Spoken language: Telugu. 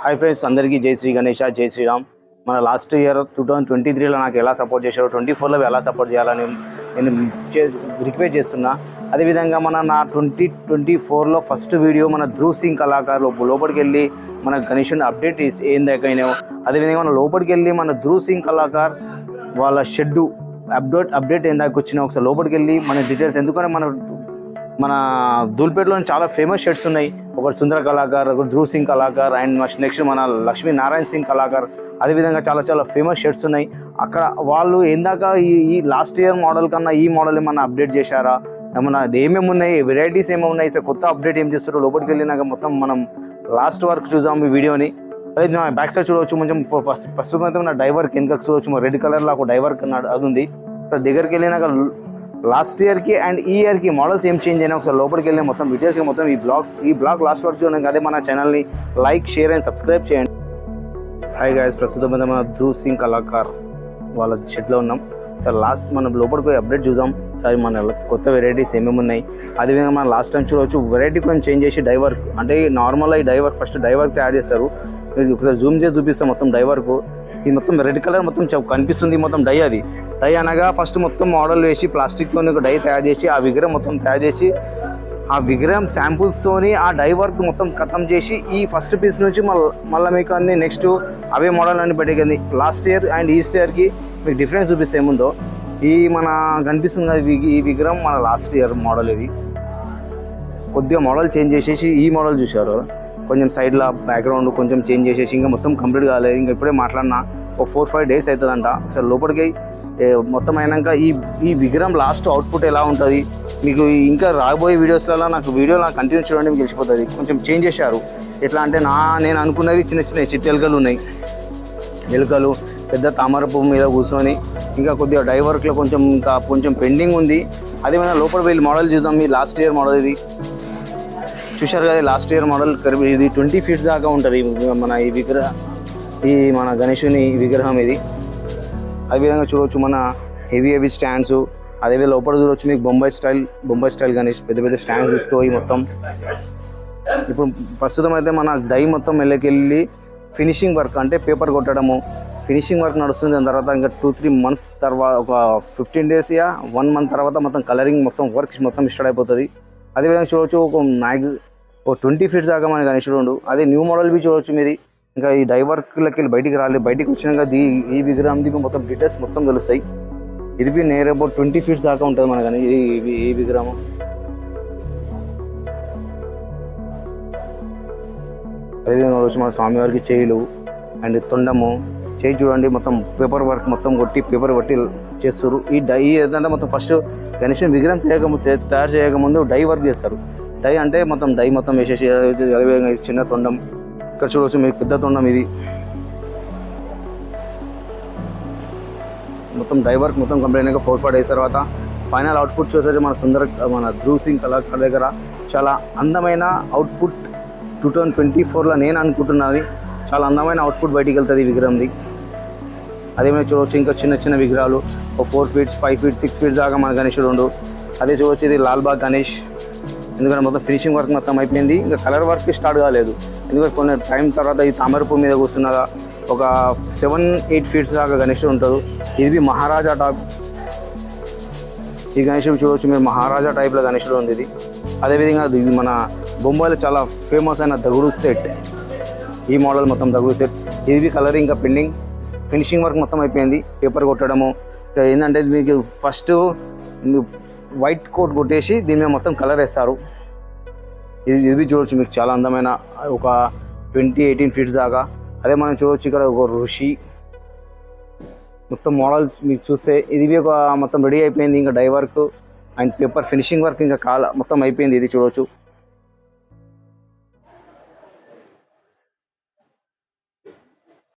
హాయ్ ఫ్రెండ్స్, అందరికీ జై శ్రీ గణేష, జై శ్రీరామ్. మన లాస్ట్ ఇయర్ 2023లో నాకు ఎలా సపోర్ట్ చేశారో 24లో ఎలా సపోర్ట్ చేయాలని నేను రిక్వెస్ట్ చేస్తున్నా. అదేవిధంగా నా 2024లో ఫస్ట్ వీడియో మన ధ్రువ్ సింగ్ కళాకారు లోపలికి వెళ్ళి మన గణేషుని అప్డేట్ ఏందైనా, అదేవిధంగా మన లోపలికి వెళ్ళి మన ధ్రువ్ సింగ్ కళాకార్ వాళ్ళ షెడ్డు అప్డేట్ ఏందాక వచ్చినా ఒకసారి లోపలికి వెళ్ళి మన డీటెయిల్స్, ఎందుకంటే మన ధూల్పేటలో చాలా ఫేమస్ షెడ్స్ ఉన్నాయి. ఒకటి సుందర కళాకార్, ఒకటి ధ్రువ్ సింగ్ కళాకార్, అండ్ నెక్స్ట్ మన లక్ష్మీ నారాయణ సింగ్ కళాకార్. అదేవిధంగా చాలా ఫేమస్ షెడ్స్ ఉన్నాయి. అక్కడ వాళ్ళు ఏందాక ఈ లాస్ట్ ఇయర్ మోడల్ కన్నా ఈ మోడల్ ఏమన్నా అప్డేట్ చేశారా, ఏమన్నా ఏమేమి ఉన్నాయి, వెరైటీస్ ఏమేమి ఉన్నాయి, సార్ కొత్త అప్డేట్ ఏం చేస్తారో లోపలికి వెళ్ళినాక మొత్తం మనం లాస్ట్ వరకు చూద్దాం ఈ వీడియోని. అదే బ్యాక్ సైడ్ చూడవచ్చు, కొంచెం ఫస్ట్ అయితే నా డైవర్ వెనక చూడవచ్చు, రెడ్ కలర్లో ఒక డైవర్ అది ఉంది. సార్ దగ్గరికి వెళ్ళినాక లాస్ట్ ఇయర్కి అండ్ ఈ ఇయర్కి మోడల్స్ ఏం చేంజ్ అయినా ఒకసారి లోపలికి వెళ్ళి మొత్తం డీటెయిల్స్గా మొత్తం ఈ బ్లాగ్ లాస్ట్ వరకు చూడండి. అదే మన ఛానల్ని లైక్, షేర్ అండ్ సబ్స్క్రైబ్ చేయండి. హాయ్ గైస్, ప్రస్తుతం మన ధ్రువ్ సింగ్ కళాకార్ వాళ్ళ షెడ్లో ఉన్నాం. సార్ లాస్ట్ మనం లోపలికి పోయి అప్డేట్ చూద్దాం. సార్ మన కొత్త వెరైటీస్ ఏమేమి ఉన్నాయి. అదేవిధంగా మనం లాస్ట్ టైం చూడవచ్చు, వెరైటీ కొంచెం చేంజ్ చేసి డైవర్ అంటే నార్మల్ ఈ డైవర్ ఫస్ట్ డైవర్కి యాడ్ చేస్తారు. మీరు ఒకసారి జూమ్ చేసి చూపిస్తాం మొత్తం డైవర్కు. ఇది మొత్తం రెడ్ కలర్ మొత్తం కనిపిస్తుంది, మొత్తం డై అనగా ఫస్ట్ మొత్తం మోడల్ వేసి ప్లాస్టిక్తో డై తయారు చేసి ఆ విగ్రహం మొత్తం తయారు చేసి ఆ విగ్రహం శాంపుల్స్తోని ఆ డై వర్క్ మొత్తం ఖతం చేసి ఈ ఫస్ట్ పీస్ నుంచి మళ్ళీ మీకు అన్ని నెక్స్ట్ అవే మోడల్ అన్ని పెట్టింది. లాస్ట్ ఇయర్ అండ్ ఈ ఇయర్కి మీకు డిఫరెన్స్ చూపిస్తే ఏముందో ఈ మన కనిపిస్తుంది కదా, ఈ విగ్రహం మన లాస్ట్ ఇయర్ మోడల్. ఇది కొద్దిగా మోడల్ చేంజ్ చేసేసి ఈ మోడల్ చూశారు, కొంచెం సైడ్లో బ్యాక్గ్రౌండ్ కొంచెం చేంజ్ చేసేసి ఇంకా మొత్తం కంప్లీట్ కాలేదు. ఇంకా ఇప్పుడే మాట్లాడినా ఒక 4-5 days అవుతుందంట. అసలు లోపలికి మొత్తం అయినాక ఈ విగ్రహం లాస్ట్ అవుట్పుట్ ఎలా ఉంటుంది మీకు ఇంకా రాబోయే వీడియోస్లలో నాకు కంటిన్యూ చూడండి, మీకు తెలిసిపోతుంది. కొంచెం చేంజ్ చేశారు. ఎట్లా అంటే నేను అనుకున్నది చిన్న చిట్టి ఎలుకలు ఉన్నాయి, ఎలుకలు పెద్ద తామర పువ్వు మీద కూర్చొని ఇంకా కొద్దిగా డై వర్క్లో కొంచెం పెండింగ్ ఉంది. అదేమైనా లోపల వెళ్ళి మోడల్ చూద్దాం. ఈ లాస్ట్ ఇయర్ మోడల్ ఇది చూశారు కదా, లాస్ట్ ఇయర్ మోడల్. ఇది 20 feet దాకా ఉంటుంది మన గణేషుని విగ్రహం ఇది. అదేవిధంగా చూడవచ్చు మన హెవీ స్టాండ్స్. అదేవిధంగా లోపల చూడవచ్చు మీకు బొంబాయి స్టైల్ గణేష్ పెద్ద స్టాండ్స్ తీసుకోయి మొత్తం. ఇప్పుడు ప్రస్తుతం అయితే మన డై మొత్తం వెళ్ళకెళ్ళి ఫినిషింగ్ వర్క్ అంటే పేపర్ కొట్టడము ఫినిషింగ్ వర్క్ నడుస్తుంది. దాని తర్వాత ఇంకా 2-3 months తర్వాత ఒక 15 days 1 month తర్వాత మొత్తం కలరింగ్ మొత్తం వర్క్ మొత్తం స్టార్ట్ అయిపోతుంది. అదేవిధంగా చూడవచ్చు ఒక 20 feet దాకా మన గణేశుడు ఉండు. అదే న్యూ మోడల్ బి చూడవచ్చు మీది. ఇంకా ఈ డైవర్క్లకి వెళ్ళి బయటికి వచ్చినాక ఈ విగ్రహంది మొత్తం డీటెయిల్స్ మొత్తం తెలుస్తాయి. ఇది బి నియర్ అబౌట్ 20 feet దాకా ఉంటుంది మన కానీ ఈ విగ్రహం. అదేవిధంగా వచ్చి మన స్వామివారికి చేయిలు అండ్ తొండము చేయి చూడండి, మొత్తం పేపర్ వర్క్ మొత్తం పేపర్ కొట్టి చేస్తారు. ఈ ఏదంటే మొత్తం ఫస్ట్ గణేశుని విగ్రహం తయారు చేయకముందు డై వర్క్ చేస్తారు. డై అంటే మొత్తం డై మొత్తం వేసేసి అదేవిధంగా చిన్న తొండం ఇక్కడ చూడవచ్చు మీకు పెద్ద తొండం. ఇది మొత్తం డై వర్క్ మొత్తం కంప్లీట్ అయినాక 4-5 days తర్వాత ఫైనల్ అవుట్పుట్ చూసేది మన ధ్రువ్ సింగ్ కళాకార్ దగ్గర చాలా అందమైన అవుట్పుట్ 2024లో నేను అనుకుంటున్నది చాలా అందమైన అవుట్పుట్ బయటికి వెళ్తుంది ఈ విగ్రహంది. అదేమైనా చూడవచ్చు ఇంకా చిన్న విగ్రహాలు ఒక 4 feet 5 feet 6 feet దాకా మన గణేశుడు ఉండు. అదే చూడవచ్చు ఇది లాల్బాగ్ గణేష్. ఎందుకంటే మొత్తం ఫినిషింగ్ వర్క్ మొత్తం అయిపోయింది, ఇంకా కలర్ వర్క్ స్టార్ట్ కాలేదు. ఎందుకంటే కొన్ని టైం తర్వాత ఈ తామరపు మీద కూర్చున్నదా ఒక 7-8 feet దాకా గణేశుడు ఉంటుంది. ఇది మహారాజా టైప్. ఈ గణేశుడు చూడవచ్చు మీరు, మహారాజా టైప్లో గణేశుడు ఉంది ఇది. అదేవిధంగా ఇది మన బొంబాయిలో చాలా ఫేమస్ అయిన దగుడు సెట్. ఈ మోడల్ మొత్తం దగుడు సెట్. ఇది కలరింగ్ ఇంకా పెండింగ్, ఫినిషింగ్ వర్క్ మొత్తం అయిపోయింది. పేపర్ కొట్టడము ఏంటంటే మీకు ఫస్ట్ వైట్ కోట్ కొట్టేసి దీని మీద మొత్తం కలర్ వేస్తారు. ఇది చూడవచ్చు మీకు చాలా అందమైన ఒక 20-18 feet దాకా. అదే మనం చూడవచ్చు ఇక్కడ ఒక ఋషి మొత్తం మోడల్ మీకు చూస్తే ఇది ఒక మొత్తం రెడీ అయిపోయింది. ఇంకా die work and paper finishing work ఇంకా మొత్తం అయిపోయింది. ఇది చూడవచ్చు